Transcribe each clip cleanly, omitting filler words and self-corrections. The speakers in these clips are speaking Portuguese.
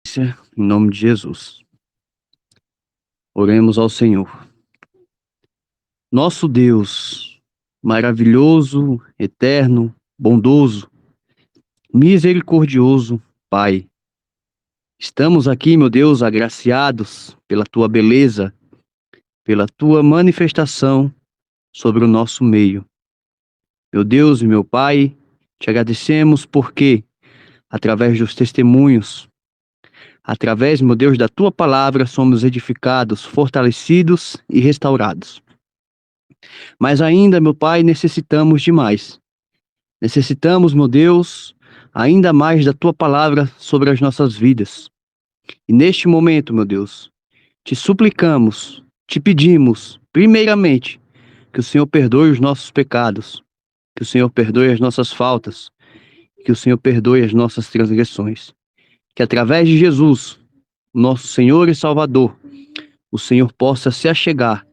Em nome de Jesus. Oremos ao Senhor. Nosso Deus, maravilhoso, eterno, bondoso, misericordioso, Pai. Estamos aqui, meu Deus, agraciados pela tua beleza, pela tua manifestação sobre o nosso meio. Meu Deus e meu Pai, te agradecemos porque, através dos testemunhos, através, meu Deus, da tua palavra, somos edificados, fortalecidos e restaurados. Mas ainda, meu Pai, necessitamos de mais. Necessitamos, meu Deus, ainda mais da tua palavra sobre as nossas vidas. E neste momento, meu Deus, te suplicamos, te pedimos, primeiramente, que o Senhor perdoe os nossos pecados, que o Senhor perdoe as nossas faltas, que o Senhor perdoe as nossas transgressões. Que através de Jesus, nosso Senhor e Salvador, o Senhor possa se achegar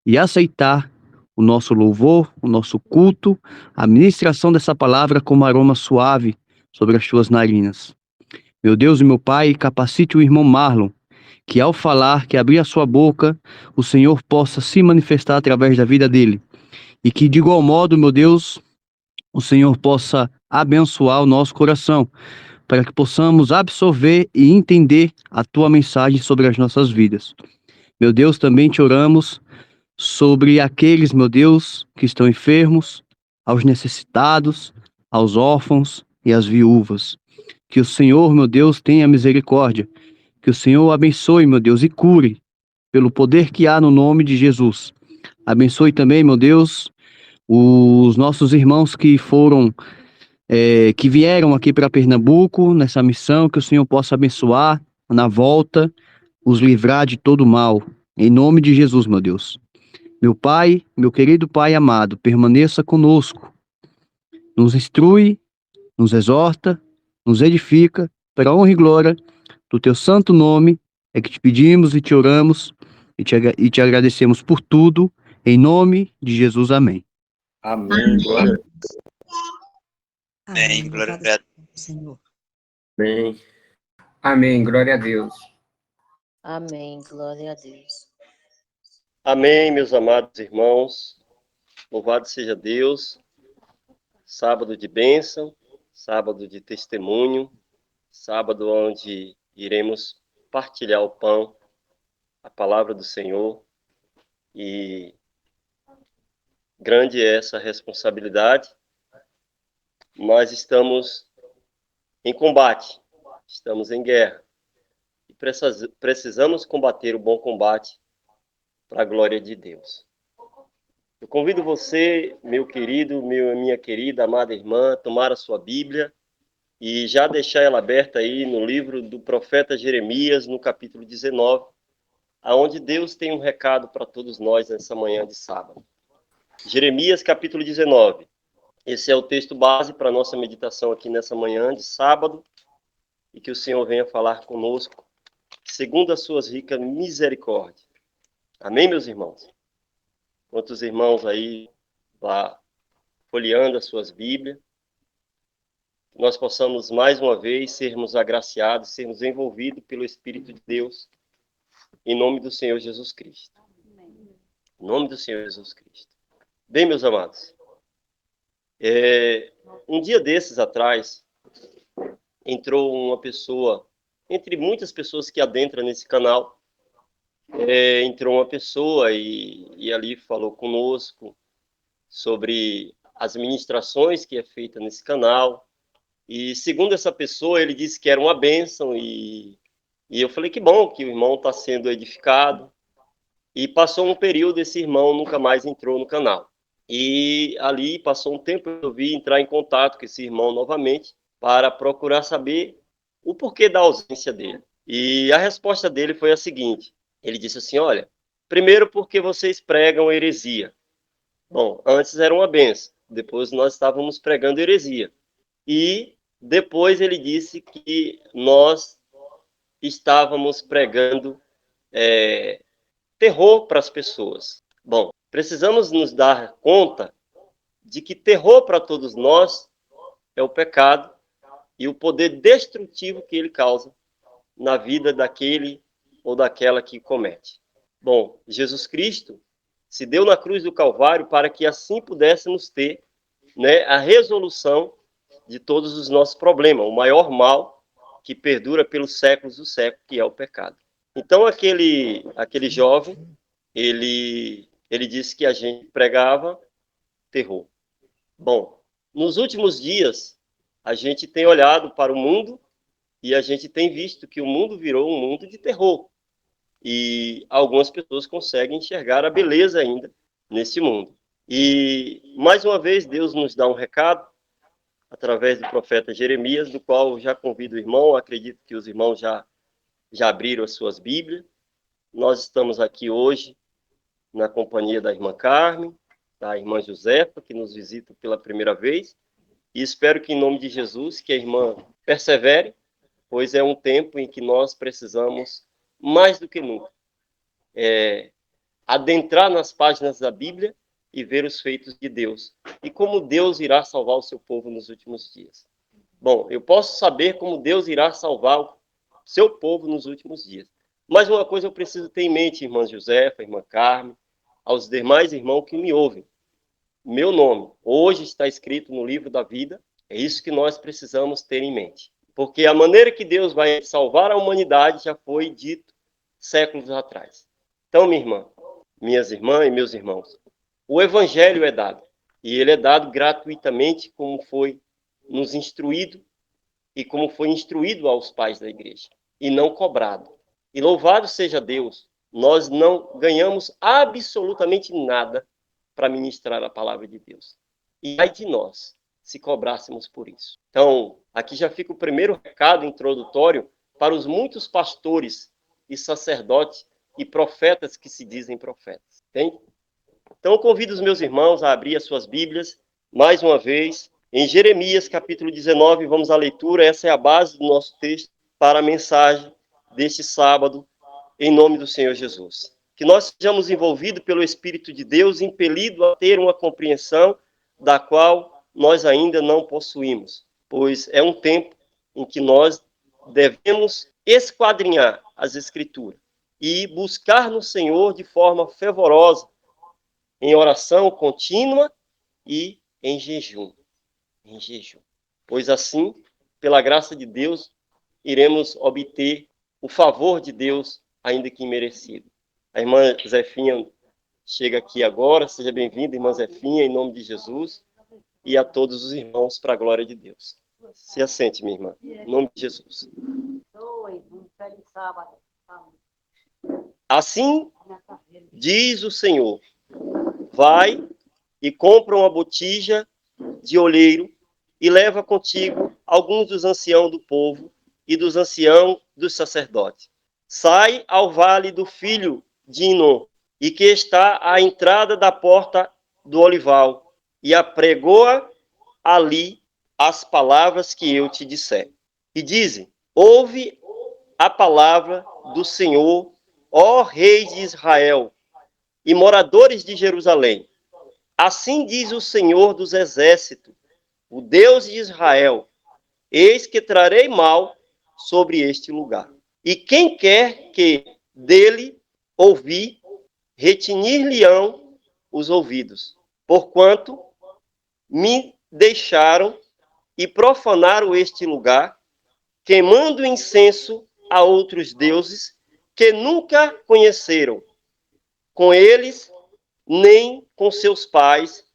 e aceitar o nosso louvor, o nosso culto, a ministração dessa palavra como aroma suave sobre as tuas narinas. Meu Deus e meu Pai, capacite o irmão Marlon, que ao falar, que abrir a sua boca, o Senhor possa se manifestar através da vida dele. E que de igual modo, meu Deus, o Senhor possa abençoar o nosso coração, para que possamos absorver e entender a tua mensagem sobre as nossas vidas. Meu Deus, também te oramos sobre aqueles, meu Deus, que estão enfermos, aos necessitados, aos órfãos e às viúvas. Que o Senhor, meu Deus, tenha misericórdia. Que o Senhor abençoe, meu Deus, e cure, pelo poder que há no nome de Jesus. Abençoe também, meu Deus, os nossos irmãos que vieram aqui para Pernambuco nessa missão, que o Senhor possa abençoar na volta, os livrar de todo mal. Em nome de Jesus, meu Deus. Meu Pai, meu querido Pai amado, permaneça conosco, nos instrui, nos exorta, nos edifica, para a honra e glória do teu santo nome, é que te pedimos e te oramos e te agradecemos por tudo, em nome de Jesus, amém. Amém, glória Amém, glória a Deus, Senhor. Amém. Amém, glória a Deus. Amém, glória a Deus. Amém, meus amados irmãos. Louvado seja Deus. Sábado de bênção, sábado de testemunho, sábado onde iremos partilhar o pão, a palavra do Senhor. E grande é essa responsabilidade, mas estamos em combate, estamos em guerra. E precisamos combater o bom combate para a glória de Deus. Eu convido você, meu querido, minha querida, amada irmã, a tomar a sua Bíblia e já deixar ela aberta aí no livro do profeta Jeremias, no capítulo 19, aonde Deus tem um recado para todos nós nessa manhã de sábado. Jeremias, capítulo 19. Esse é o texto base para a nossa meditação aqui nessa manhã de sábado, e que o Senhor venha falar conosco, segundo as suas ricas misericórdias. Amém, meus irmãos? Quantos irmãos aí lá folheando as suas Bíblias, que nós possamos mais uma vez sermos agraciados, sermos envolvidos pelo Espírito de Deus, em nome do Senhor Jesus Cristo. Em nome do Senhor Jesus Cristo. Bem, meus amados, um dia desses atrás, entrou uma pessoa, entre muitas pessoas que adentram nesse canal, entrou uma pessoa e ali falou conosco sobre as ministrações que é feita nesse canal. E segundo essa pessoa, ele disse que era uma bênção e eu falei que bom, que o irmão está sendo edificado. E passou um período, esse irmão nunca mais entrou no canal. E ali passou um tempo, eu vi entrar em contato com esse irmão novamente para procurar saber o porquê da ausência dele. E a resposta dele foi a seguinte: ele disse assim, olha, primeiro porque vocês pregam heresia. Bom, antes era uma benção, depois nós estávamos pregando heresia. E depois ele disse que nós estávamos pregando terror para as pessoas. Bom, precisamos nos dar conta de que terror para todos nós é o pecado e o poder destrutivo que ele causa na vida daquele ou daquela que comete. Bom, Jesus Cristo se deu na cruz do Calvário para que assim pudéssemos ter, né, a resolução de todos os nossos problemas, o maior mal que perdura pelos séculos dos séculos, que é o pecado. Então, aquele jovem, ele disse que a gente pregava terror. Bom, nos últimos dias, a gente tem olhado para o mundo e a gente tem visto que o mundo virou um mundo de terror. E algumas pessoas conseguem enxergar a beleza ainda nesse mundo. E, mais uma vez, Deus nos dá um recado através do profeta Jeremias, do qual eu já convido o irmão, acredito que os irmãos já abriram as suas Bíblias. Nós estamos aqui hoje na companhia da irmã Carmen, da irmã Josefa, que nos visita pela primeira vez, e espero que, em nome de Jesus, que a irmã persevere, pois é um tempo em que nós precisamos, mais do que nunca, adentrar nas páginas da Bíblia e ver os feitos de Deus, e como Deus irá salvar o seu povo nos últimos dias. Bom, eu posso saber como Deus irá salvar o seu povo nos últimos dias, mas uma coisa eu preciso ter em mente, irmã Josefa, irmã Carmen, aos demais irmãos que me ouvem. Meu nome hoje está escrito no livro da vida, é isso que nós precisamos ter em mente. Porque a maneira que Deus vai salvar a humanidade já foi dito séculos atrás. Então, minha irmã, minhas irmãs e meus irmãos, o evangelho é dado, e ele é dado gratuitamente, como foi nos instruído e como foi instruído aos pais da igreja, e não cobrado. E louvado seja Deus, nós não ganhamos absolutamente nada para ministrar a palavra de Deus. E ai de nós, se cobrássemos por isso. Então, aqui já fica o primeiro recado introdutório para os muitos pastores e sacerdotes e profetas que se dizem profetas. Entende? Então, eu convido os meus irmãos a abrir as suas Bíblias, mais uma vez, em Jeremias, capítulo 19, vamos à leitura. Essa é a base do nosso texto para a mensagem deste sábado, em nome do Senhor Jesus. Que nós sejamos envolvidos pelo Espírito de Deus, impelidos a ter uma compreensão da qual nós ainda não possuímos, pois é um tempo em que nós devemos esquadrinhar as Escrituras e buscar no Senhor de forma fervorosa, em oração contínua e em jejum. Em jejum. Pois assim, pela graça de Deus, iremos obter o favor de Deus, ainda que imerecido. A irmã Zefinha chega aqui agora. Seja bem-vinda, irmã Zefinha, em nome de Jesus, e a todos os irmãos, para a glória de Deus. Se assente, minha irmã, em nome de Jesus. Assim diz o Senhor: vai e compra uma botija de oleiro e leva contigo alguns dos anciãos do povo e dos anciãos dos sacerdotes. Sai ao vale do filho de Inom, e que está à entrada da porta do olival, e apregoa ali as palavras que eu te disser. E dizem: ouve a palavra do Senhor, ó Rei de Israel, e moradores de Jerusalém. Assim diz o Senhor dos exércitos, o Deus de Israel: eis que trarei mal sobre este lugar. E quem quer que dele ouvir, retinir-lhe-ão os ouvidos, porquanto me deixaram e profanaram este lugar, queimando incenso a outros deuses que nunca conheceram, com eles, nem com seus pais,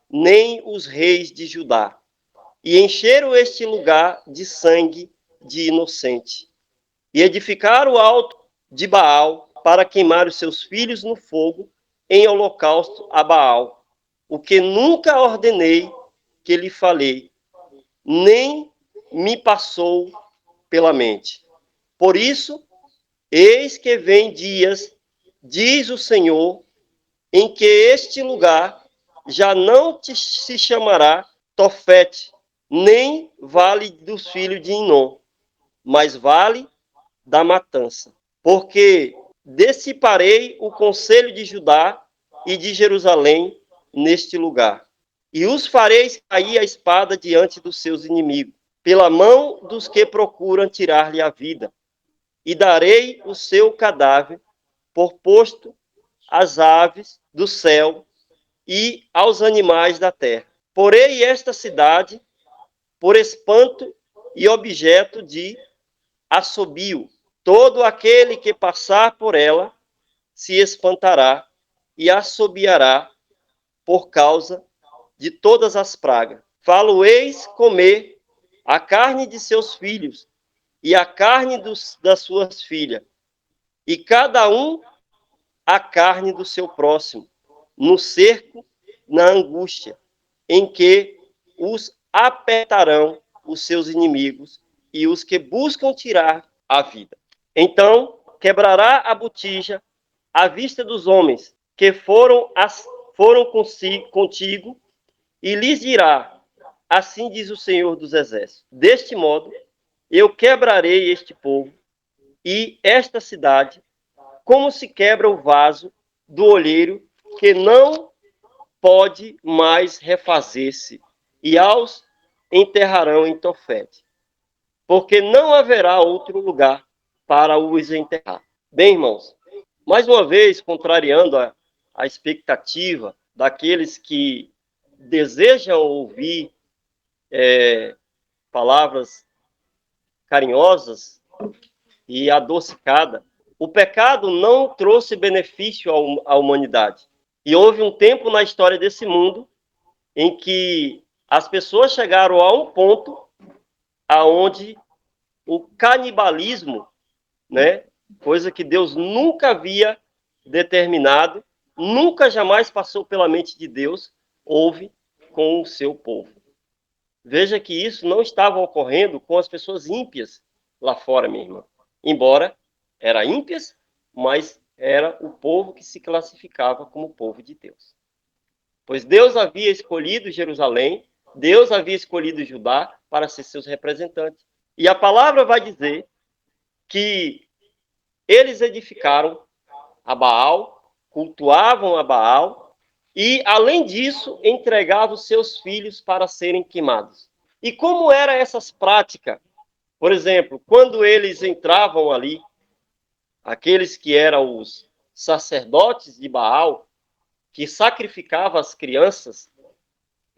nem os reis de Judá. E encheram este lugar de sangue de inocente. E edificaram o alto de Baal para queimar os seus filhos no fogo em holocausto a Baal, o que nunca ordenei que lhe falei, nem me passou pela mente. Por isso, eis que vem dias, diz o Senhor, em que este lugar já não se chamará Tofete, nem vale dos filhos de Inom, mas vale da matança. Porque dissiparei o conselho de Judá e de Jerusalém neste lugar, e os farei cair a espada diante dos seus inimigos, pela mão dos que procuram tirar-lhe a vida. e darei o seu cadáver por posto às aves do céu e aos animais da terra. Porei esta cidade por espanto e objeto de assobio. Todo aquele que passar por ela se espantará e assobiará por causa de todas as pragas. Falo-eis comer a carne de seus filhos e a carne das suas filhas, e cada um a carne do seu próximo, no cerco, na angústia, em que os apertarão os seus inimigos e os que buscam tirar a vida. Então quebrará a botija à vista dos homens que foram contigo, e lhes dirá: assim diz o Senhor dos Exércitos, deste modo eu quebrarei este povo e esta cidade, como se quebra o vaso do olheiro, que não pode mais refazer-se, e aos enterrarão em Tofete, porque não haverá outro lugar para os enterrar. Bem, irmãos, mais uma vez, contrariando a expectativa daqueles que desejam ouvir palavras carinhosas e adocicadas, o pecado não trouxe benefício à humanidade. E houve um tempo na história desse mundo em que as pessoas chegaram a um ponto aonde o canibalismo, né, coisa que Deus nunca havia determinado, nunca jamais passou pela mente de Deus, houve com o seu povo. Veja que isso não estava ocorrendo com as pessoas ímpias lá fora, minha irmã. Embora era ímpias, mas era o povo que se classificava como povo de Deus. Pois Deus havia escolhido Jerusalém, Deus havia escolhido Judá para ser seus representantes. E a palavra vai dizer que eles edificaram a Baal, cultuavam a Baal, e, além disso, entregavam seus filhos para serem queimados. E como eram essas práticas? Por exemplo, quando eles entravam ali, aqueles que eram os sacerdotes de Baal, que sacrificavam as crianças,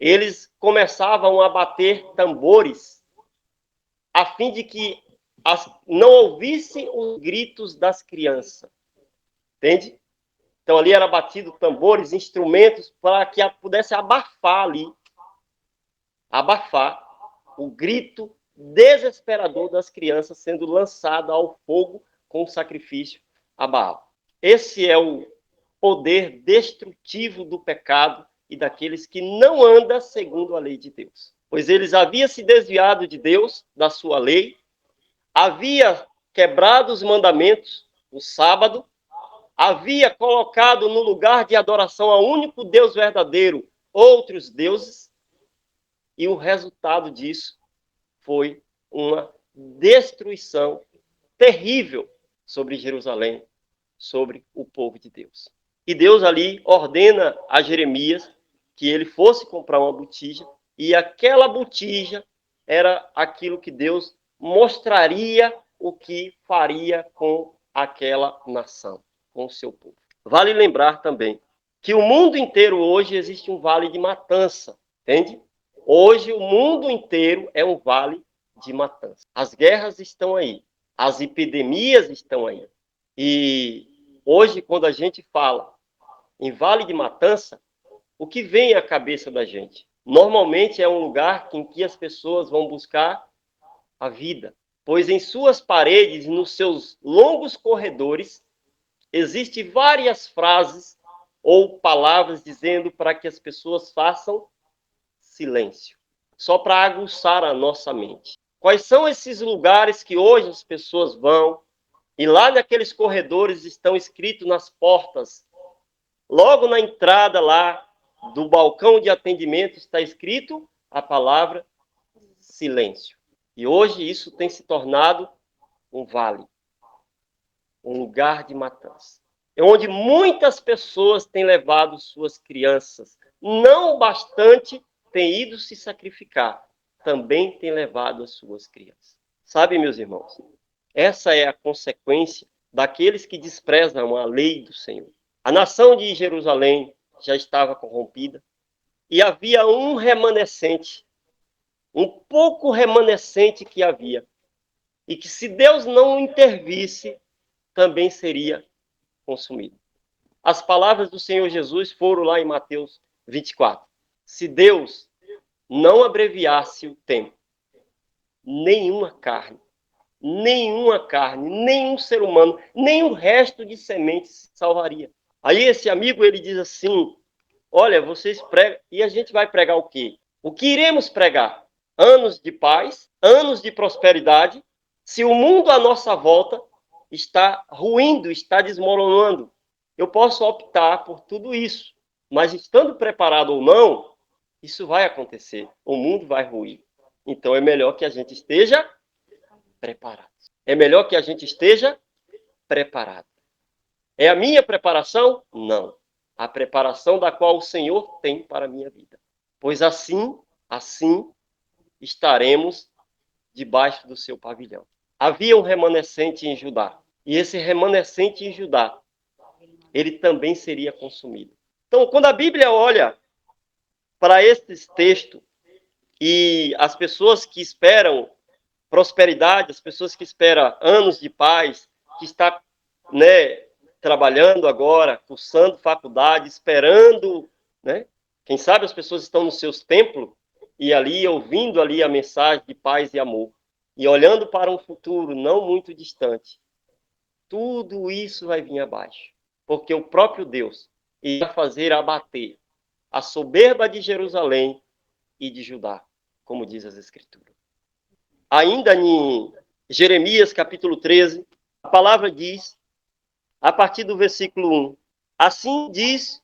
eles começavam a bater tambores, a fim de que não ouvissem os gritos das crianças. Entende? Então ali era batido tambores, instrumentos, para que pudesse abafar o grito desesperador das crianças sendo lançado ao fogo com o sacrifício a Baal. Esse é o poder destrutivo do pecado e daqueles que não andam segundo a lei de Deus. Pois eles haviam se desviado de Deus, da sua lei, havia quebrado os mandamentos, o sábado, havia colocado no lugar de adoração ao único Deus verdadeiro outros deuses, e o resultado disso foi uma destruição terrível sobre Jerusalém, sobre o povo de Deus. E Deus ali ordena a Jeremias que ele fosse comprar uma botija, e aquela botija era aquilo que Deus mostraria o que faria com aquela nação, com o seu povo. Vale lembrar também que o mundo inteiro hoje existe um vale de matança, entende? Hoje o mundo inteiro é um vale de matança. As guerras estão aí, as epidemias estão aí. E hoje, quando a gente fala em vale de matança, o que vem à cabeça da gente? Normalmente é um lugar em que as pessoas vão buscar a vida, pois em suas paredes, nos seus longos corredores, existem várias frases ou palavras dizendo para que as pessoas façam silêncio, só para aguçar a nossa mente. Quais são esses lugares que hoje as pessoas vão, e lá naqueles corredores estão escritos nas portas, logo na entrada lá do balcão de atendimento está escrito a palavra silêncio. E hoje isso tem se tornado um vale, um lugar de matança. É onde muitas pessoas têm levado suas crianças, não bastante têm ido se sacrificar, também têm levado as suas crianças. Sabe, meus irmãos, Essa é a consequência daqueles que desprezam a lei do Senhor. A nação de Jerusalém já estava corrompida e havia um remanescente, um pouco remanescente que havia, e que se Deus não intervisse, também seria consumido. As palavras do Senhor Jesus foram lá em Mateus 24. Se Deus não abreviasse o tempo, nenhuma carne, nenhum ser humano, nenhum resto de semente se salvaria. Aí esse amigo, ele diz assim, olha, vocês pregam, e a gente vai pregar o quê? O que iremos pregar? Anos de paz, anos de prosperidade, se o mundo à nossa volta está ruindo, está desmoronando. Eu posso optar por tudo isso, mas estando preparado ou não, isso vai acontecer. O mundo vai ruir. Então é melhor que a gente esteja preparado. É melhor que a gente esteja preparado. É a minha preparação? Não. A preparação da qual o Senhor tem para a minha vida. Pois assim estaremos debaixo do seu pavilhão. Havia um remanescente em Judá. E esse remanescente em Judá, ele também seria consumido. Então, quando a Bíblia olha para esses textos e as pessoas que esperam prosperidade, as pessoas que esperam anos de paz, que está, trabalhando agora, cursando faculdade, esperando, Quem sabe as pessoas estão nos seus templos e ali ouvindo ali a mensagem de paz e amor e olhando para um futuro não muito distante. Tudo isso vai vir abaixo, porque o próprio Deus irá fazer abater a soberba de Jerusalém e de Judá, como diz as Escrituras. Ainda em Jeremias, capítulo 13, a palavra diz, a partir do versículo 1, assim diz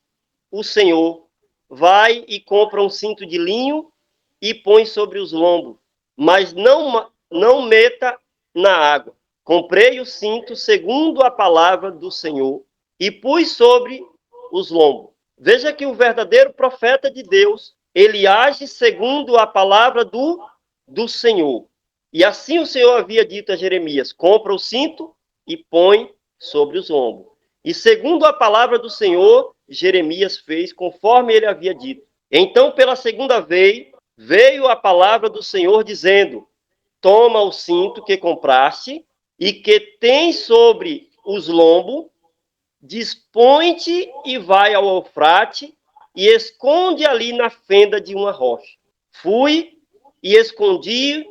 o Senhor, vai e compra um cinto de linho e põe sobre os lombos, mas não meta na água. Comprei o cinto segundo a palavra do Senhor e pus sobre os lombos. Veja que o verdadeiro profeta de Deus, ele age segundo a palavra do Senhor. E assim o Senhor havia dito a Jeremias, compra o cinto e põe sobre os lombos. E segundo a palavra do Senhor, Jeremias fez conforme ele havia dito. Então, pela segunda vez, veio a palavra do Senhor dizendo, toma o cinto que compraste e que tem sobre os lombos, dispõe-te e vai ao Eufrate e esconde ali na fenda de uma rocha. Fui e escondi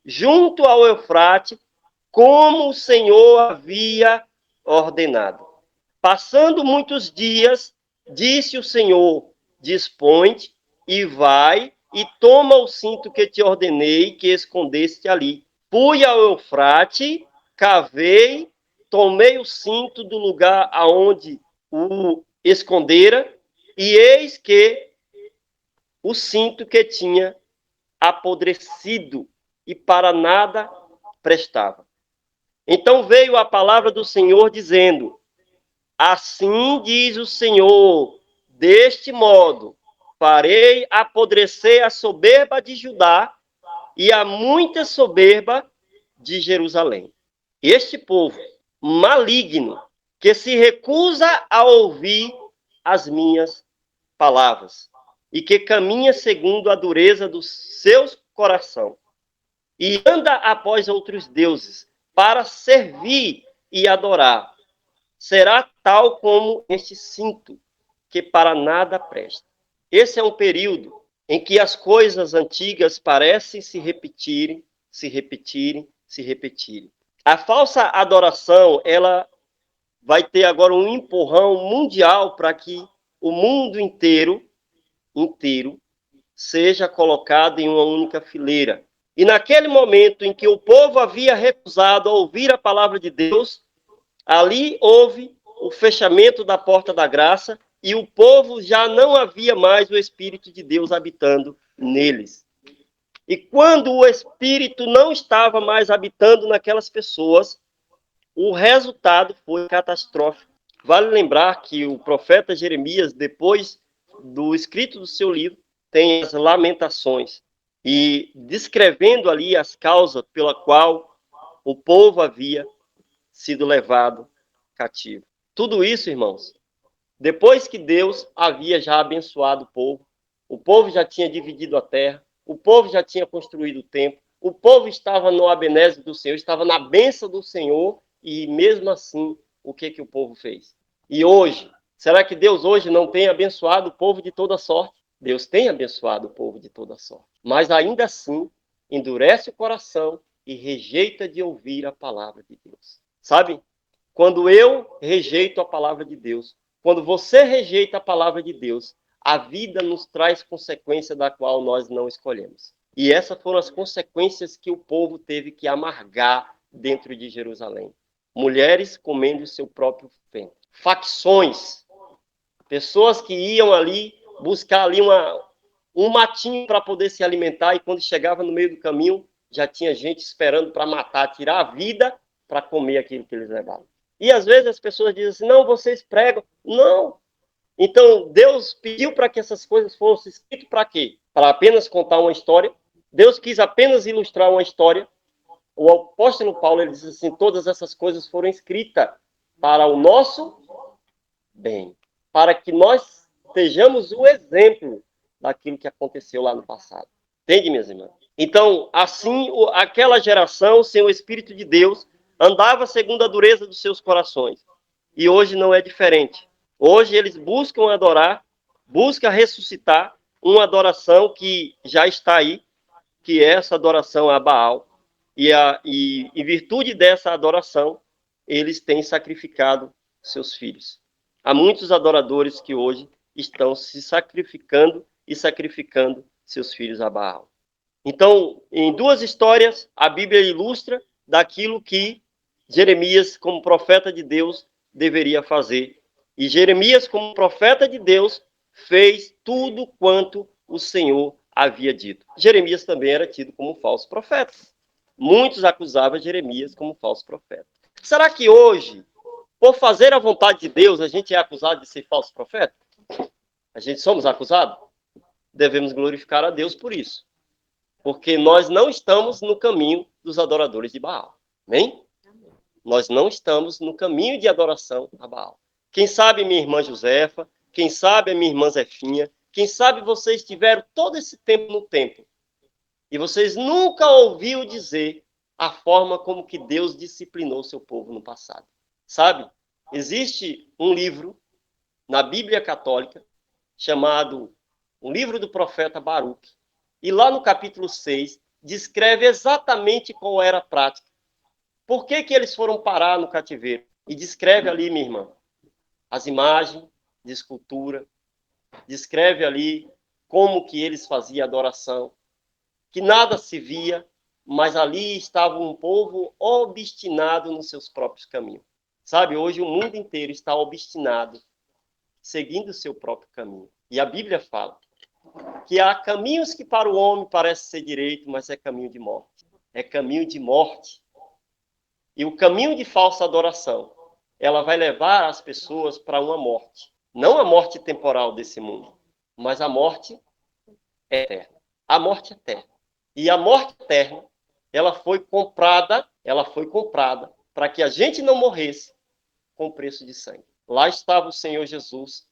junto ao Eufrate, como o Senhor havia ordenado. Passando muitos dias, disse o Senhor, dispõe-te e vai e toma o cinto que te ordenei que escondeste ali. Fui ao Eufrate, cavei, tomei o cinto do lugar aonde o escondera, e eis que o cinto que tinha apodrecido e para nada prestava. Então veio a palavra do Senhor dizendo, assim diz o Senhor, deste modo, farei apodrecer a soberba de Judá e a muita soberba de Jerusalém. Este povo maligno, que se recusa a ouvir as minhas palavras, e que caminha segundo a dureza do seu coração, e anda após outros deuses, para servir e adorar, será tal como este cinto, que para nada presta. Esse é um período em que as coisas antigas parecem se repetirem. A falsa adoração, ela vai ter agora um empurrão mundial para que o mundo inteiro seja colocado em uma única fileira. E naquele momento em que o povo havia recusado a ouvir a palavra de Deus, ali houve o fechamento da porta da graça e o povo já não havia mais o Espírito de Deus habitando neles. E quando o Espírito não estava mais habitando naquelas pessoas, o resultado foi catastrófico. Vale lembrar que o profeta Jeremias, depois do escrito do seu livro, tem as lamentações, e descrevendo ali as causas pela qual O povo havia sido levado cativo. Tudo isso, irmãos, depois que Deus havia já abençoado o povo já tinha dividido a terra, o povo já tinha construído o templo, o povo estava no abenésio do Senhor, estava na bênção do Senhor, e mesmo assim, o que o povo fez? E hoje, será que Deus hoje não tem abençoado o povo de toda sorte? Deus tem abençoado o povo de toda sorte, mas ainda assim, endurece o coração e rejeita de ouvir a palavra de Deus. Sabe? Quando eu rejeito a palavra de Deus, quando você rejeita a palavra de Deus, a vida nos traz consequência da qual nós não escolhemos. E essas foram as consequências que o povo teve que amargar dentro de Jerusalém. Mulheres comendo o seu próprio ventre. Facções. Pessoas que iam ali buscar ali um matinho para poder se alimentar, e quando chegava no meio do caminho, já tinha gente esperando para matar, tirar a vida para comer aquilo que eles levavam. E às vezes as pessoas dizem assim, não, vocês pregam. Não. Então, Deus pediu para que essas coisas fossem escritas para quê? Para apenas contar uma história. Deus quis apenas ilustrar uma história. O apóstolo Paulo, ele diz assim, todas essas coisas foram escritas para o nosso bem. Para que nós sejamos o exemplo daquilo que aconteceu lá no passado. Entende, minhas irmãs? Então, assim, aquela geração, sem o Espírito de Deus, andava segundo a dureza dos seus corações. E hoje não é diferente. Hoje eles buscam adorar, buscam ressuscitar uma adoração que já está aí, que é essa adoração a Baal. E em virtude dessa adoração, eles têm sacrificado seus filhos. Há muitos adoradores que hoje estão se sacrificando e sacrificando seus filhos a Baal. Então, em duas histórias, a Bíblia ilustra daquilo que Jeremias, como profeta de Deus, deveria fazer. E Jeremias, como profeta de Deus, fez tudo quanto o Senhor havia dito. Jeremias também era tido como um falso profeta. Muitos acusavam Jeremias como um falso profeta. Será que hoje, por fazer a vontade de Deus, a gente é acusado de ser falso profeta? A gente somos acusados? Devemos glorificar a Deus por isso. Porque nós não estamos no caminho dos adoradores de Baal. Amém? Nós não estamos no caminho de adoração a Baal. Quem sabe minha irmã Josefa, quem sabe a minha irmã Zefinha, quem sabe vocês tiveram todo esse tempo no templo e vocês nunca ouviram dizer a forma como que Deus disciplinou seu povo no passado. Sabe? Existe um livro na Bíblia Católica chamado O Livro do Profeta Baruque. E lá no capítulo 6 descreve exatamente qual era a prática. Por que eles foram parar no cativeiro? E descreve ali, minha irmã, as imagens de escultura, descreve ali como que eles faziam adoração, que nada se via, mas ali estava um povo obstinado nos seus próprios caminhos. Sabe, hoje o mundo inteiro está obstinado, seguindo o seu próprio caminho. E a Bíblia fala que há caminhos que para o homem parece ser direito, mas é caminho de morte. É caminho de morte. E o caminho de falsa adoração, ela vai levar as pessoas para uma morte. Não a morte temporal desse mundo, mas a morte eterna. A morte eterna. E a morte eterna, ela foi comprada para que a gente não morresse com preço de sangue. Lá estava o Senhor Jesus,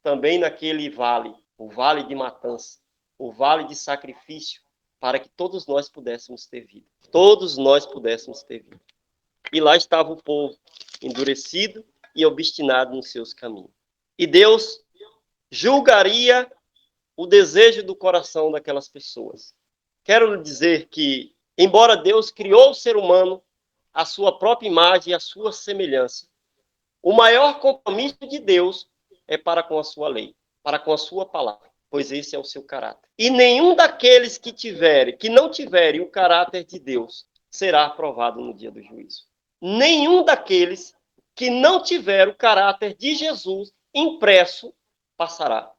também naquele vale, o vale de matança, o vale de sacrifício, para que todos nós pudéssemos ter vida. Todos nós pudéssemos ter vida. E lá estava o povo, endurecido e obstinado nos seus caminhos. E Deus julgaria o desejo do coração daquelas pessoas. Quero dizer que, embora Deus criou o ser humano à sua própria imagem e à sua semelhança, o maior compromisso de Deus é para com a sua lei, para com a sua palavra, pois esse é o seu caráter. E nenhum daqueles que não tiverem o caráter de Deus será aprovado no dia do juízo. Nenhum daqueles que não tiver o caráter de Jesus impresso passará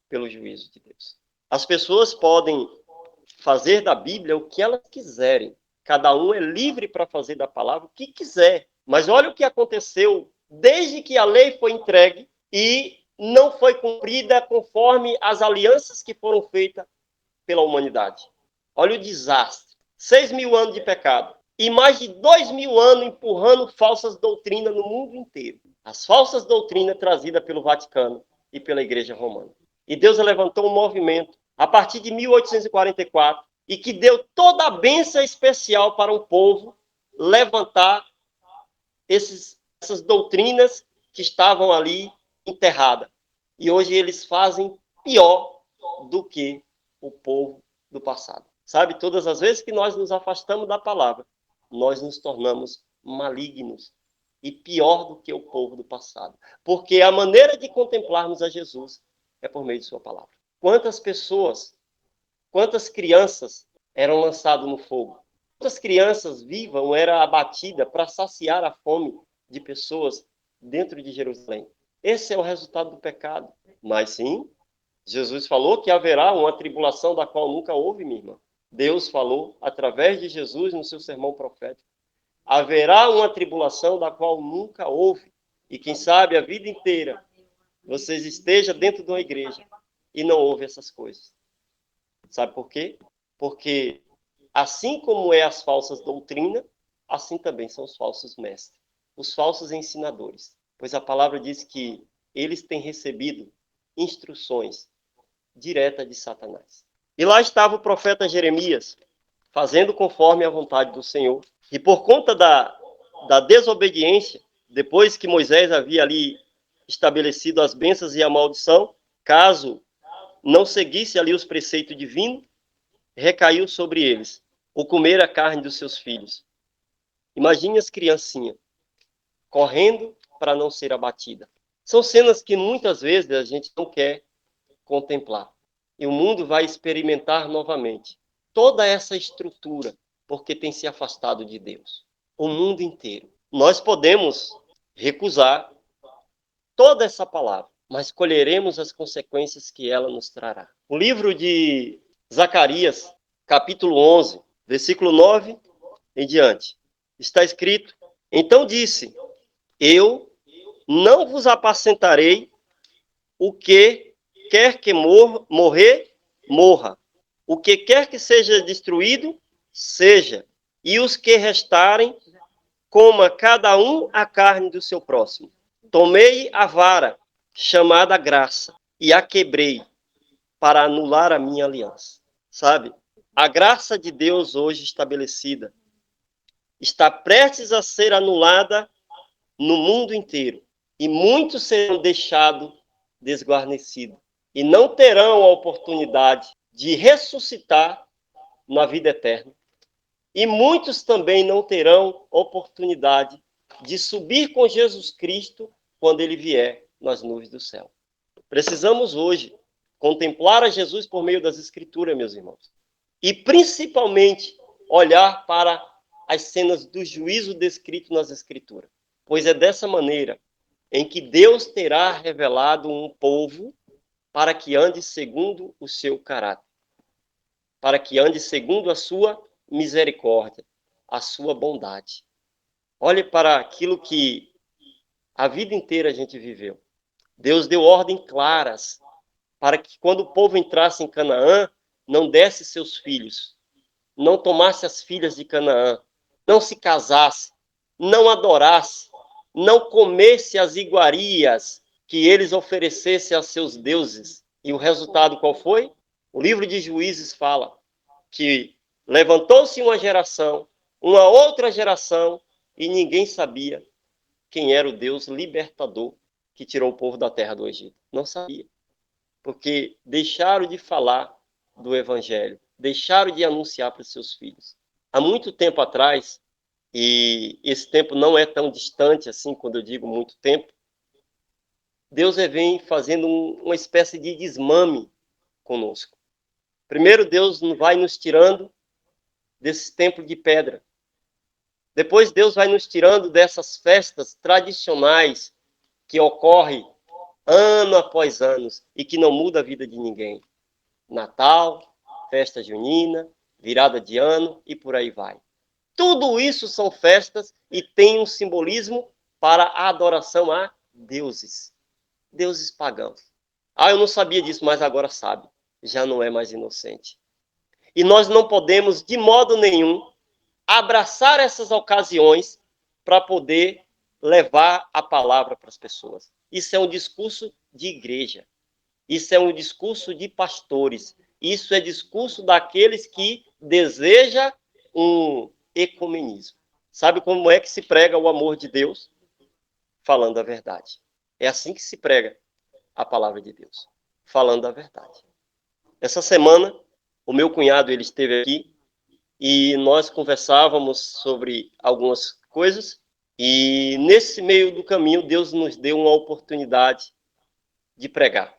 pelo juízo de Deus. As pessoas podem fazer da Bíblia o que elas quiserem. Cada um é livre para fazer da palavra o que quiser. Mas olha o que aconteceu desde que a lei foi entregue e não foi cumprida conforme as alianças que foram feitas pela humanidade. Olha o desastre. 6.000 anos de pecado. e mais de 2000 anos empurrando falsas doutrinas no mundo inteiro. As falsas doutrinas trazidas pelo Vaticano e pela Igreja Romana. E Deus levantou um movimento a partir de 1844 e que deu toda a bênção especial para um povo levantar essas doutrinas que estavam ali enterradas. E hoje eles fazem pior do que o povo do passado. Sabe, todas as vezes que nós nos afastamos da palavra, nós nos tornamos malignos e pior do que o povo do passado. Porque a maneira de contemplarmos a Jesus é por meio de sua palavra. Quantas pessoas, quantas crianças eram lançadas no fogo? Quantas crianças vivas eram abatidas para saciar a fome de pessoas dentro de Jerusalém? Esse é o resultado do pecado. Mas sim, Jesus falou que haverá uma tribulação da qual nunca houve, minha irmã. Deus falou através de Jesus no seu sermão profético. Haverá uma tribulação da qual nunca houve. E quem sabe a vida inteira vocês estejam dentro de uma igreja e não houve essas coisas. Sabe por quê? Porque assim como é as falsas doutrinas, assim também são os falsos mestres, os falsos ensinadores. Pois a palavra diz que eles têm recebido instruções diretas de Satanás. E lá estava o profeta Jeremias, fazendo conforme a vontade do Senhor. E por conta da desobediência, depois que Moisés havia ali estabelecido as bênçãos e a maldição, caso não seguisse ali os preceitos divinos, recaiu sobre eles o comer a carne dos seus filhos. Imagine as criancinhas correndo para não ser abatida. São cenas que muitas vezes a gente não quer contemplar. E o mundo vai experimentar novamente toda essa estrutura, porque tem se afastado de Deus. O mundo inteiro. Nós podemos recusar toda essa palavra, mas colheremos as consequências que ela nos trará. O livro de Zacarias, capítulo 11, versículo 9 em diante, está escrito: Então disse, eu não vos apacentarei, o que quer que morrer, morra. O que quer que seja destruído, seja. E os que restarem, coma cada um a carne do seu próximo. Tomei a vara, chamada graça, e a quebrei, para anular a minha aliança. Sabe? A graça de Deus hoje estabelecida está prestes a ser anulada no mundo inteiro. E muitos serão deixados desguarnecidos. E não terão a oportunidade de ressuscitar na vida eterna. E muitos também não terão oportunidade de subir com Jesus Cristo quando ele vier nas nuvens do céu. Precisamos hoje contemplar a Jesus por meio das Escrituras, meus irmãos. E principalmente olhar para as cenas do juízo descrito nas Escrituras. Pois é dessa maneira em que Deus terá revelado um povo para que ande segundo o seu caráter. Para que ande segundo a sua misericórdia, a sua bondade. Olhe para aquilo que a vida inteira a gente viveu. Deus deu ordens claras para que quando o povo entrasse em Canaã, não desse seus filhos, não tomasse as filhas de Canaã, não se casasse, não adorasse, não comesse as iguarias que eles oferecessem a seus deuses. E o resultado qual foi? O livro de Juízes fala que levantou-se uma geração, uma outra geração, e ninguém sabia quem era o Deus libertador que tirou o povo da terra do Egito. Não sabia. Porque deixaram de falar do Evangelho, deixaram de anunciar para os seus filhos. Há muito tempo atrás, e esse tempo não é tão distante assim, quando eu digo muito tempo, Deus vem fazendo uma espécie de desmame conosco. Primeiro, Deus vai nos tirando desse templo de pedra. Depois, Deus vai nos tirando dessas festas tradicionais que ocorrem ano após ano e que não muda a vida de ninguém. Natal, festa junina, virada de ano e por aí vai. Tudo isso são festas e tem um simbolismo para a adoração a deuses. Deuses pagãos. Ah, eu não sabia disso, mas agora sabe. Já não é mais inocente. E nós não podemos, de modo nenhum, abraçar essas ocasiões para poder levar a palavra para as pessoas. Isso é um discurso de igreja. Isso é um discurso de pastores. Isso é discurso daqueles que desejam um ecumenismo. Sabe como é que se prega o amor de Deus? Falando a verdade. É assim que se prega a palavra de Deus. Falando a verdade. Essa semana, o meu cunhado ele esteve aqui e nós conversávamos sobre algumas coisas. E nesse meio do caminho, Deus nos deu uma oportunidade de pregar.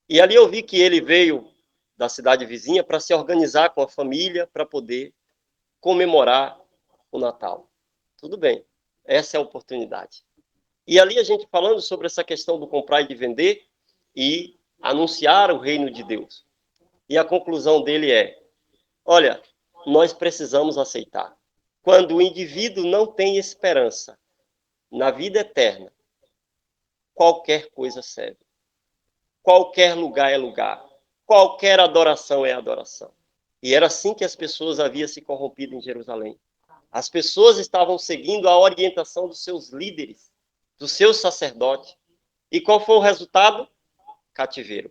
E ali eu vi que ele veio da cidade vizinha para se organizar com a família para poder comemorar o Natal. Tudo bem, essa é a oportunidade. E ali a gente falando sobre essa questão do comprar e de vender e anunciar o reino de Deus. E a conclusão dele é, olha, nós precisamos aceitar. Quando o indivíduo não tem esperança na vida eterna, qualquer coisa serve. Qualquer lugar é lugar. Qualquer adoração é adoração. E era assim que as pessoas haviam se corrompido em Jerusalém. As pessoas estavam seguindo a orientação dos seus líderes, dos seus sacerdotes. E qual foi o resultado? Cativeiro.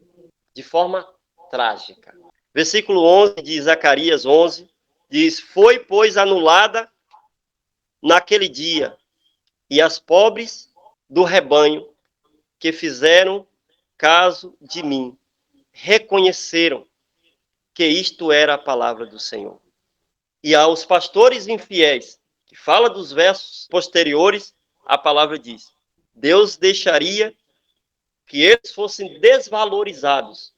De forma trágica. Versículo 11 de Zacarias 11 diz: foi, pois, anulada naquele dia, e as pobres do rebanho que fizeram caso de mim reconheceram que isto era a palavra do Senhor. E aos pastores infiéis, que fala dos versos posteriores, a palavra diz: Deus deixaria que eles fossem desvalorizados,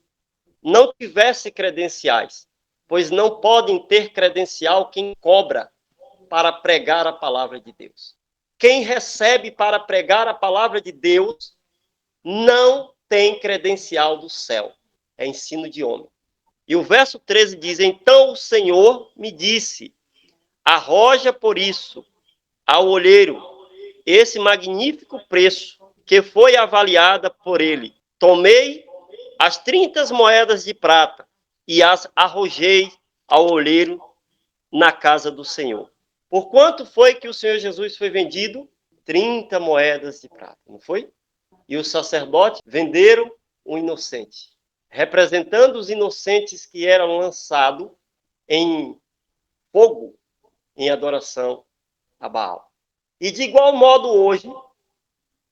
não tivessem credenciais, pois não podem ter credencial quem cobra para pregar a palavra de Deus. Quem recebe para pregar a palavra de Deus não tem credencial do céu. É ensino de homem. E o verso 13 diz: então o Senhor me disse, arroja por isso ao olheiro esse magnífico preço que foi avaliada por ele. Tomei as 30 moedas de prata e as arrojei ao olheiro na casa do Senhor. Por quanto foi que o Senhor Jesus foi vendido? 30 moedas de prata, não foi? E os sacerdotes venderam um inocente, representando os inocentes que eram lançados em fogo, em adoração a Baal. E de igual modo hoje,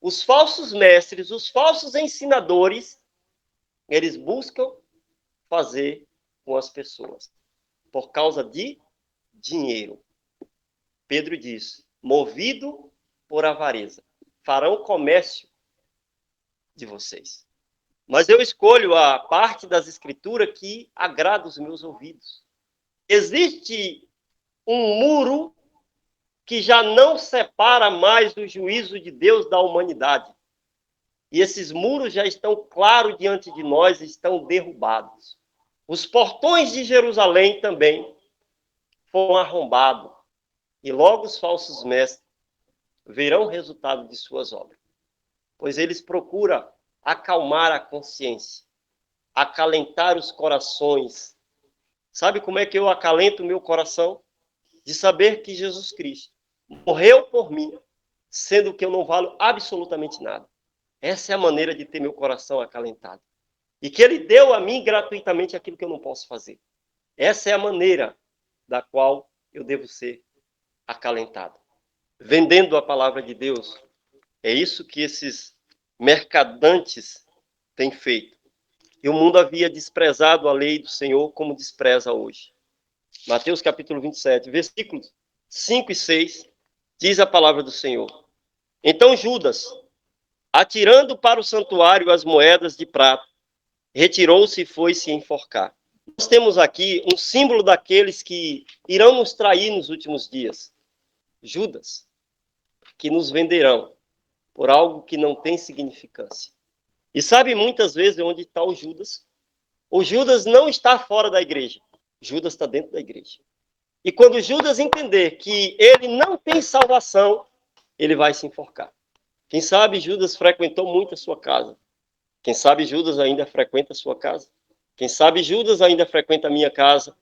os falsos mestres, os falsos ensinadores, eles buscam fazer com as pessoas, por causa de dinheiro. Pedro diz, movido por avareza, farão comércio de vocês. Mas eu escolho a parte das escrituras que agrada os meus ouvidos. Existe um muro que já não separa mais o juízo de Deus da humanidade. E esses muros já estão claros diante de nós, estão derrubados. Os portões de Jerusalém também foram arrombados. E logo os falsos mestres verão o resultado de suas obras. Pois eles procuram acalmar a consciência, acalentar os corações. Sabe como é que eu acalento o meu coração? De saber que Jesus Cristo morreu por mim, sendo que eu não valo absolutamente nada. Essa é a maneira de ter meu coração acalentado. E que ele deu a mim gratuitamente aquilo que eu não posso fazer. Essa é a maneira da qual eu devo ser acalentado. Vendendo a palavra de Deus. É isso que esses mercadantes têm feito. E o mundo havia desprezado a lei do Senhor como despreza hoje. Mateus capítulo 27, versículos 5 e 6, diz a palavra do Senhor. Então Judas, atirando para o santuário as moedas de prata, retirou-se e foi se enforcar. Nós temos aqui um símbolo daqueles que irão nos trair nos últimos dias. Judas, que nos venderão por algo que não tem significância. E sabe muitas vezes onde está o Judas? O Judas não está fora da igreja. Judas está dentro da igreja. E quando Judas entender que ele não tem salvação, ele vai se enforcar. Quem sabe Judas frequentou muito a sua casa. Quem sabe Judas ainda frequenta a sua casa. Quem sabe Judas ainda frequenta a minha casa.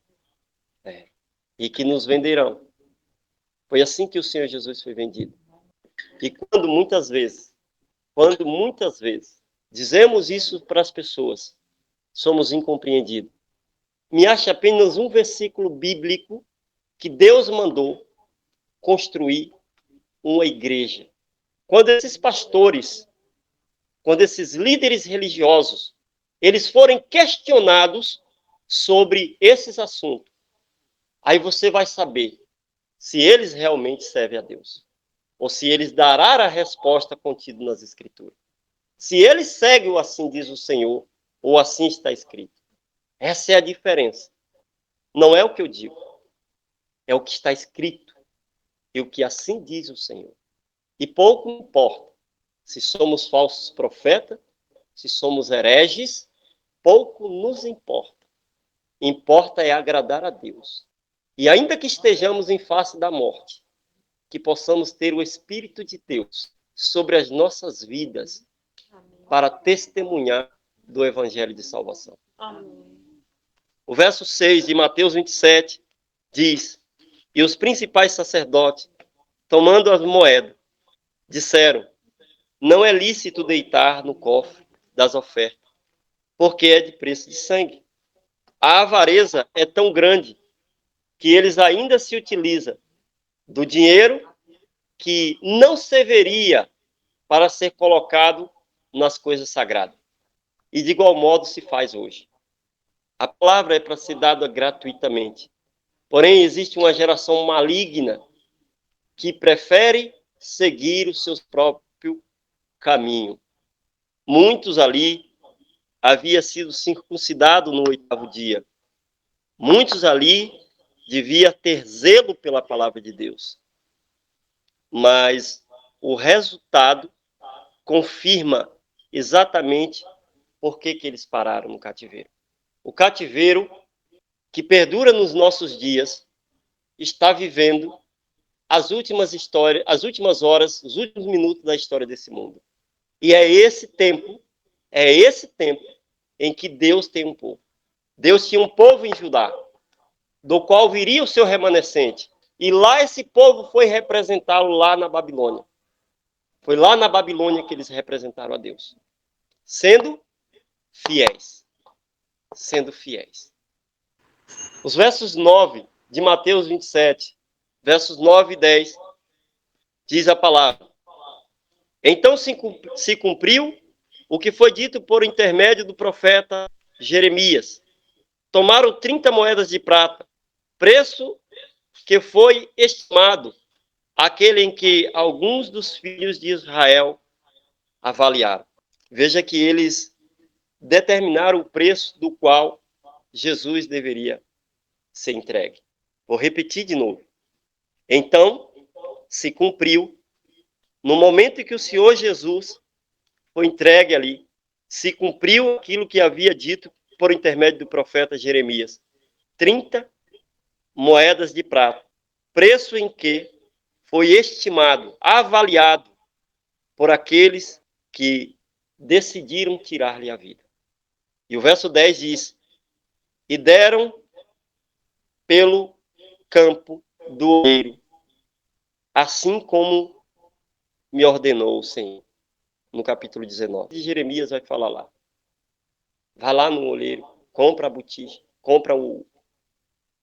E que nos venderão Foi assim que o Senhor Jesus foi vendido. E quando muitas vezes dizemos isso para as pessoas, somos incompreendidos. Me acha apenas um versículo bíblico que Deus mandou construir uma igreja. Quando esses pastores, quando esses líderes religiosos, eles forem questionados sobre esses assuntos, aí você vai saber se eles realmente servem a Deus, ou se eles darão a resposta contida nas Escrituras. Se eles seguem o assim diz o Senhor, ou assim está escrito. Essa é a diferença. Não é o que eu digo, é o que está escrito, e o que assim diz o Senhor. E pouco importa se somos falsos profetas, se somos hereges, pouco nos importa. Importa é agradar a Deus. E ainda que estejamos em face da morte, que possamos ter o Espírito de Deus sobre as nossas vidas para testemunhar do Evangelho de salvação. O verso 6 de Mateus 27 diz: E os principais sacerdotes, tomando as moedas, disseram: Não é lícito deitar no cofre das ofertas, porque é de preço de sangue. A avareza é tão grande que eles ainda se utilizam do dinheiro que não serviria para ser colocado nas coisas sagradas. E de igual modo se faz hoje. A palavra é para ser dada gratuitamente. Porém, existe uma geração maligna que prefere seguir o seu próprio caminho. Muitos ali havia sido circuncidado no 8º dia. Muitos ali devia ter zelo pela palavra de Deus. Mas o resultado confirma exatamente por que eles pararam no cativeiro. O cativeiro que perdura nos nossos dias está vivendo as últimas histórias, as últimas horas, os últimos minutos da história desse mundo. E é esse tempo em que Deus tem um povo. Deus tinha um povo em Judá, do qual viria o seu remanescente. E lá esse povo foi representá-lo lá na Babilônia. Foi lá na Babilônia que eles representaram a Deus. Sendo fiéis. Sendo fiéis. Os versos 9 de Mateus 27, versos 9 e 10, diz a palavra: Então se cumpriu o que foi dito por intermédio do profeta Jeremias. Tomaram 30 moedas de prata, preço que foi estimado, aquele em que alguns dos filhos de Israel avaliaram. Veja que eles determinaram o preço do qual Jesus deveria ser entregue. Vou repetir de novo. Então, se cumpriu, no momento em que o Senhor Jesus foi entregue ali, se cumpriu aquilo que havia dito por intermédio do profeta Jeremias. 30 moedas de prata, preço em que foi estimado, avaliado por aqueles que decidiram tirar-lhe a vida. E o verso 10 diz: E deram pelo campo do oleiro, assim como me ordenou o Senhor. No capítulo 19. E Jeremias vai falar lá. Vai lá no oleiro, compra a botija, compra o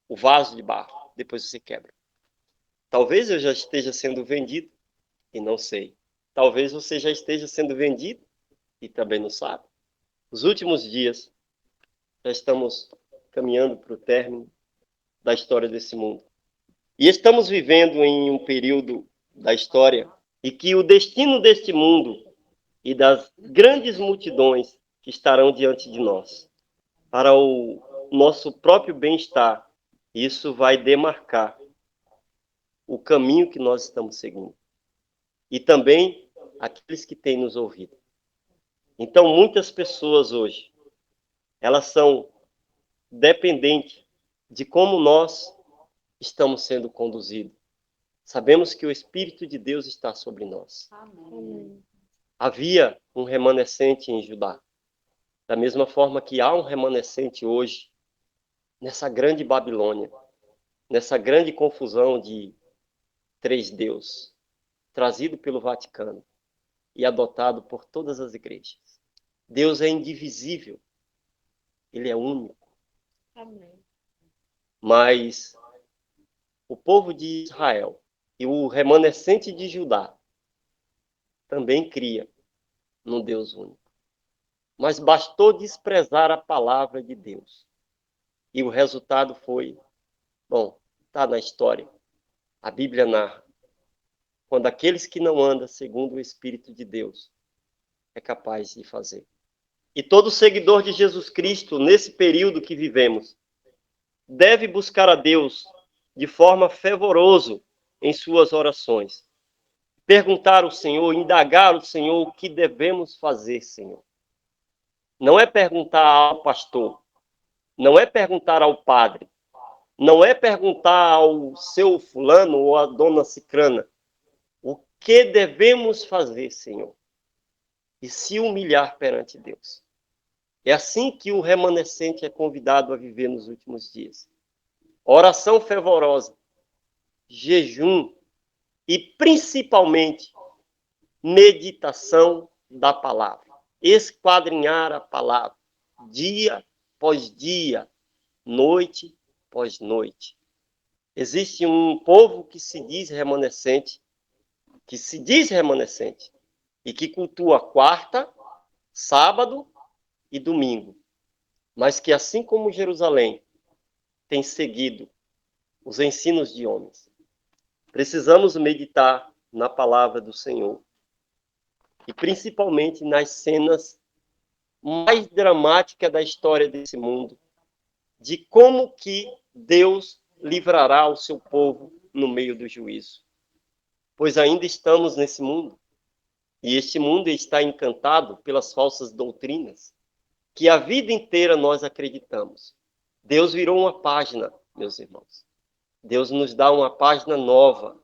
vaso de barro, depois você quebra. Talvez eu já esteja sendo vendido e não sei. Talvez você já esteja sendo vendido e também não sabe. Os últimos dias, já estamos caminhando para o término da história desse mundo. E estamos vivendo em um período da história em que o destino deste mundo e das grandes multidões que estarão diante de nós, para o nosso próprio bem-estar, isso vai demarcar o caminho que nós estamos seguindo. E também aqueles que têm nos ouvido. Então, muitas pessoas hoje, elas são dependentes de como nós estamos sendo conduzidos. Sabemos que o Espírito de Deus está sobre nós. Amém. Havia um remanescente em Judá. Da mesma forma que há um remanescente hoje, nessa grande Babilônia, nessa grande confusão de três deuses, trazido pelo Vaticano e adotado por todas as igrejas. Deus é indivisível, ele é único. Amém. Mas o povo de Israel e o remanescente de Judá também cria num Deus único. Mas bastou desprezar a palavra de Deus. E o resultado foi, bom, está na história. A Bíblia narra. Quando aqueles que não andam segundo o Espírito de Deus é capaz de fazer. E todo seguidor de Jesus Cristo, nesse período que vivemos, deve buscar a Deus de forma fervorosa em suas orações. Perguntar ao Senhor, indagar ao Senhor o que devemos fazer, Senhor. Não é perguntar ao pastor, não é perguntar ao padre, não é perguntar ao seu fulano ou à dona cicrana. O que devemos fazer, Senhor? E se humilhar perante Deus. É assim que o remanescente é convidado a viver nos últimos dias. Oração fervorosa, jejum e, principalmente, meditação da palavra. Esquadrinhar a palavra, dia após dia, noite após noite. Existe um povo que se diz remanescente, e que cultua quarta, sábado e domingo, mas que, assim como Jerusalém, tem seguido os ensinos de homens. Precisamos meditar na palavra do Senhor e principalmente nas cenas mais dramáticas da história desse mundo, de como que Deus livrará o seu povo no meio do juízo. Pois ainda estamos nesse mundo, e este mundo está encantado pelas falsas doutrinas, que a vida inteira nós acreditamos. Deus virou uma página, meus irmãos. Deus nos dá uma página nova,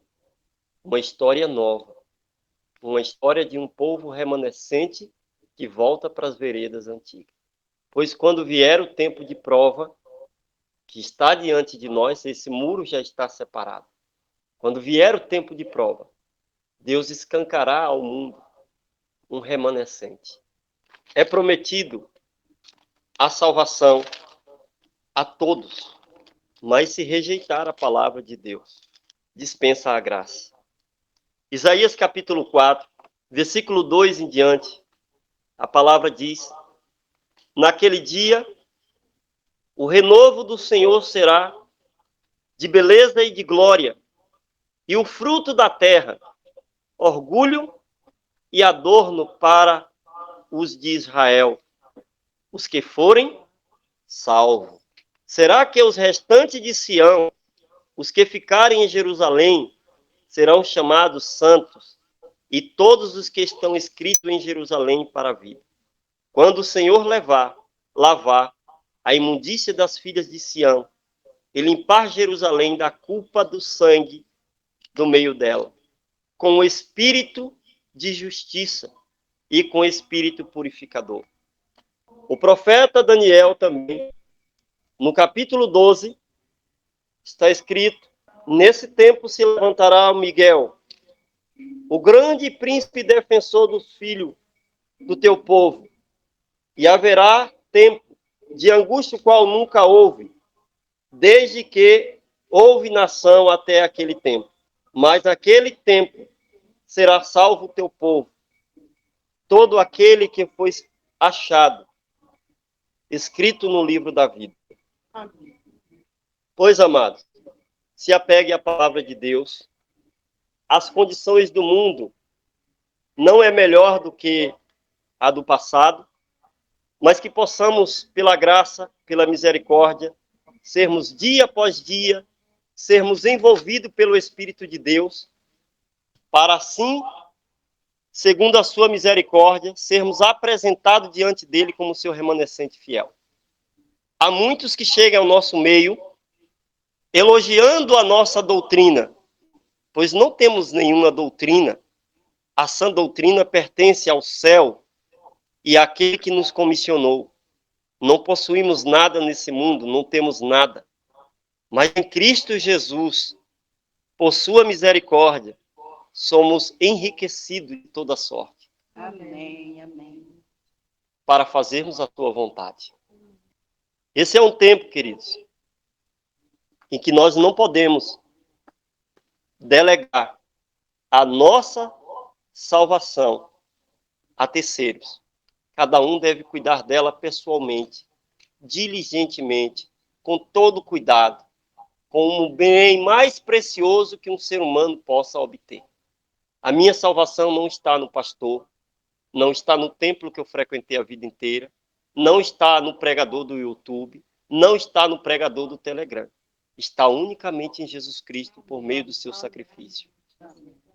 uma história nova, uma história de um povo remanescente que volta para as veredas antigas. Pois quando vier o tempo de prova, que está diante de nós, esse muro já está separado. Quando vier o tempo de prova, Deus escancará ao mundo um remanescente. É prometido a salvação a todos, mas se rejeitar a palavra de Deus, dispensa a graça. Isaías capítulo 4, versículo 2 em diante, a palavra diz: naquele dia, o renovo do Senhor será de beleza e de glória, e o fruto da terra, orgulho e adorno para os de Israel, os que forem salvos. Será que os restantes de Sião, os que ficarem em Jerusalém, serão chamados santos, e todos os que estão escritos em Jerusalém para a vida? Quando o Senhor lavar a imundícia das filhas de Sião, e limpar Jerusalém da culpa do sangue do meio dela, com o espírito de justiça e com o espírito purificador. O profeta Daniel também, no capítulo 12, está escrito: nesse tempo se levantará Miguel, o grande príncipe defensor dos filhos do teu povo, e haverá tempo de angústia qual nunca houve, desde que houve nação até aquele tempo. Mas naquele tempo será salvo o teu povo, todo aquele que foi achado, escrito no livro da vida. Pois, amados, se apegue à palavra de Deus. As condições do mundo não é melhor do que a do passado, mas que possamos, pela graça, pela misericórdia, sermos dia após dia, sermos envolvidos pelo Espírito de Deus, para assim, segundo a sua misericórdia, sermos apresentados diante dele como seu remanescente fiel. Há muitos que chegam ao nosso meio elogiando a nossa doutrina, pois não temos nenhuma doutrina. A sã doutrina pertence ao céu e àquele que nos comissionou. Não possuímos nada nesse mundo, não temos nada. Mas em Cristo Jesus por sua misericórdia, somos enriquecidos de toda sorte. Amém, amém. Para fazermos a tua vontade. Esse é um tempo, queridos, em que nós não podemos delegar a nossa salvação a terceiros. Cada um deve cuidar dela pessoalmente, diligentemente, com todo cuidado, com o bem mais precioso que um ser humano possa obter. A minha salvação não está no pastor, não está no templo que eu frequentei a vida inteira, não está no pregador do YouTube, não está no pregador do Telegram. Está unicamente em Jesus Cristo por meio do seu sacrifício.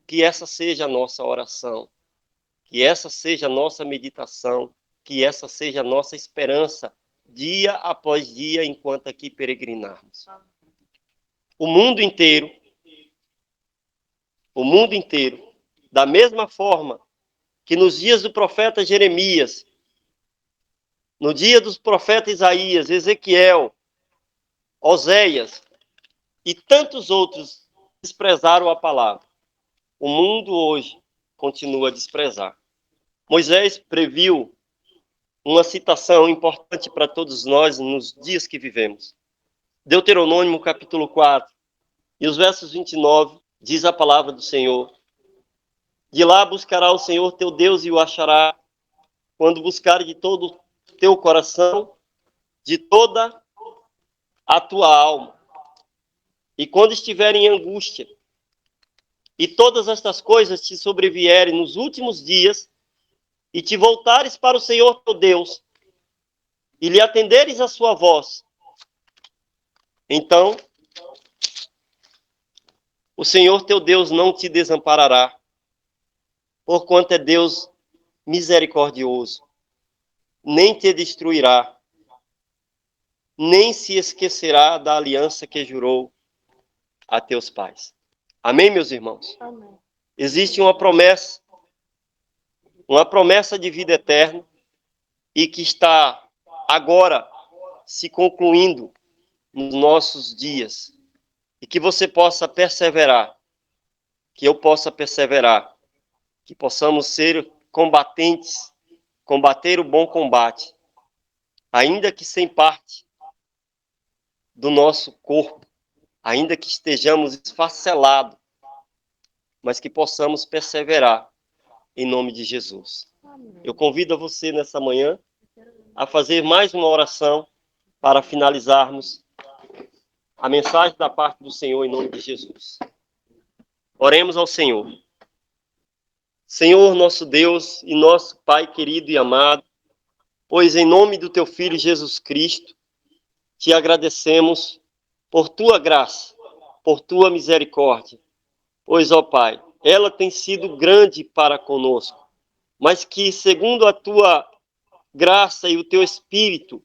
Que essa seja a nossa oração, que essa seja a nossa meditação, que essa seja a nossa esperança, dia após dia, enquanto aqui peregrinarmos. O mundo inteiro, da mesma forma que nos dias do profeta Jeremias, no dia dos profetas Isaías, Ezequiel, Oséias e tantos outros desprezaram a palavra. O mundo hoje continua a desprezar. Moisés previu uma citação importante para todos nós nos dias que vivemos. Deuteronômio capítulo 4 e os versos 29 diz a palavra do Senhor: de lá buscará o Senhor teu Deus e o achará, quando buscar de todo o teu coração, de toda a tua alma. E quando estiver em angústia, e todas estas coisas te sobrevierem nos últimos dias, e te voltares para o Senhor teu Deus, e lhe atenderes a sua voz, então o Senhor teu Deus não te desamparará, porquanto é Deus misericordioso, nem te destruirá, nem se esquecerá da aliança que jurou a teus pais. Amém, meus irmãos? Amém. Existe uma promessa de vida eterna, e que está agora se concluindo nos nossos dias, e que você possa perseverar, que eu possa perseverar, que possamos ser combatentes, combater o bom combate, ainda que sem parte do nosso corpo, ainda que estejamos esfacelados, mas que possamos perseverar em nome de Jesus. Eu convido a você nessa manhã a fazer mais uma oração para finalizarmos a mensagem da parte do Senhor em nome de Jesus. Oremos ao Senhor. Senhor, nosso Deus e nosso Pai querido e amado, pois em nome do teu Filho Jesus Cristo, te agradecemos por tua graça, por tua misericórdia, pois, ó Pai, ela tem sido grande para conosco, mas que, segundo a tua graça e o teu Espírito,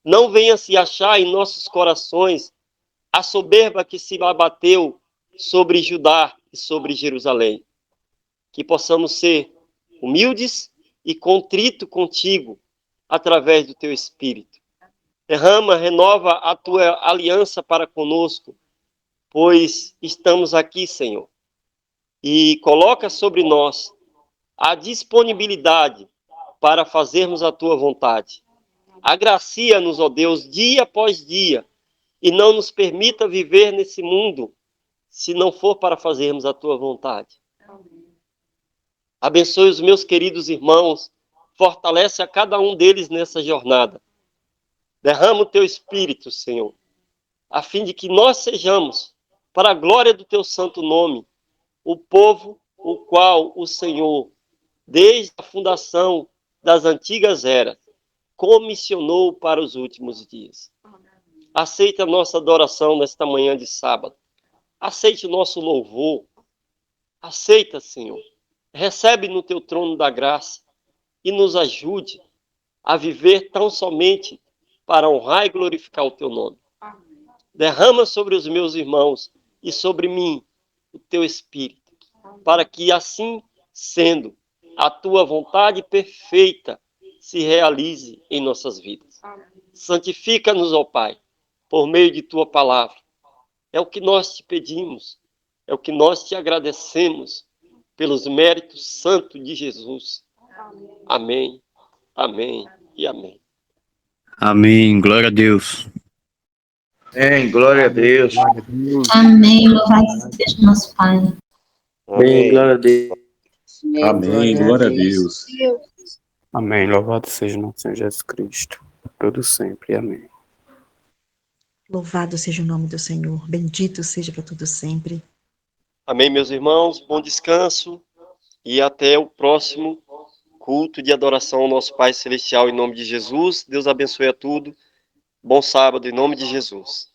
não venha se achar em nossos corações a soberba que se abateu sobre Judá e sobre Jerusalém. Que possamos ser humildes e contrito contigo através do teu Espírito. Derrama, renova a tua aliança para conosco, pois estamos aqui, Senhor. E coloca sobre nós a disponibilidade para fazermos a tua vontade. Agracia-nos, ó Deus, dia após dia, e não nos permita viver nesse mundo se não for para fazermos a tua vontade. Abençoe os meus queridos irmãos, fortalece a cada um deles nessa jornada. Derrama o teu Espírito, Senhor, a fim de que nós sejamos, para a glória do teu santo nome, o povo o qual o Senhor, desde a fundação das antigas eras, comissionou para os últimos dias. Aceita a nossa adoração nesta manhã de sábado. Aceite o nosso louvor. Aceita, Senhor. Recebe no teu trono da graça e nos ajude a viver tão somente para honrar e glorificar o teu nome. Derrama sobre os meus irmãos e sobre mim o teu Espírito, para que assim sendo, a tua vontade perfeita se realize em nossas vidas. Santifica-nos, ó Pai, por meio de tua palavra. É o que nós te pedimos, É o que nós te agradecemos pelos méritos santos de Jesus. Amém, amém e amém. Amém. Glória a Deus. Amém, glória a Deus. Glória a Deus. Amém. Louvado seja nosso Pai. Amém, glória a Deus. Amém, glória a Deus. Amém. Louvado seja nosso Senhor Jesus Cristo. Todo sempre. Amém. Louvado seja o nome do Senhor. Bendito seja para todo sempre. Amém, meus irmãos. Bom descanso e até o próximo culto de adoração ao nosso Pai Celestial em nome de Jesus. Deus abençoe a tudo. Bom sábado em nome de Jesus.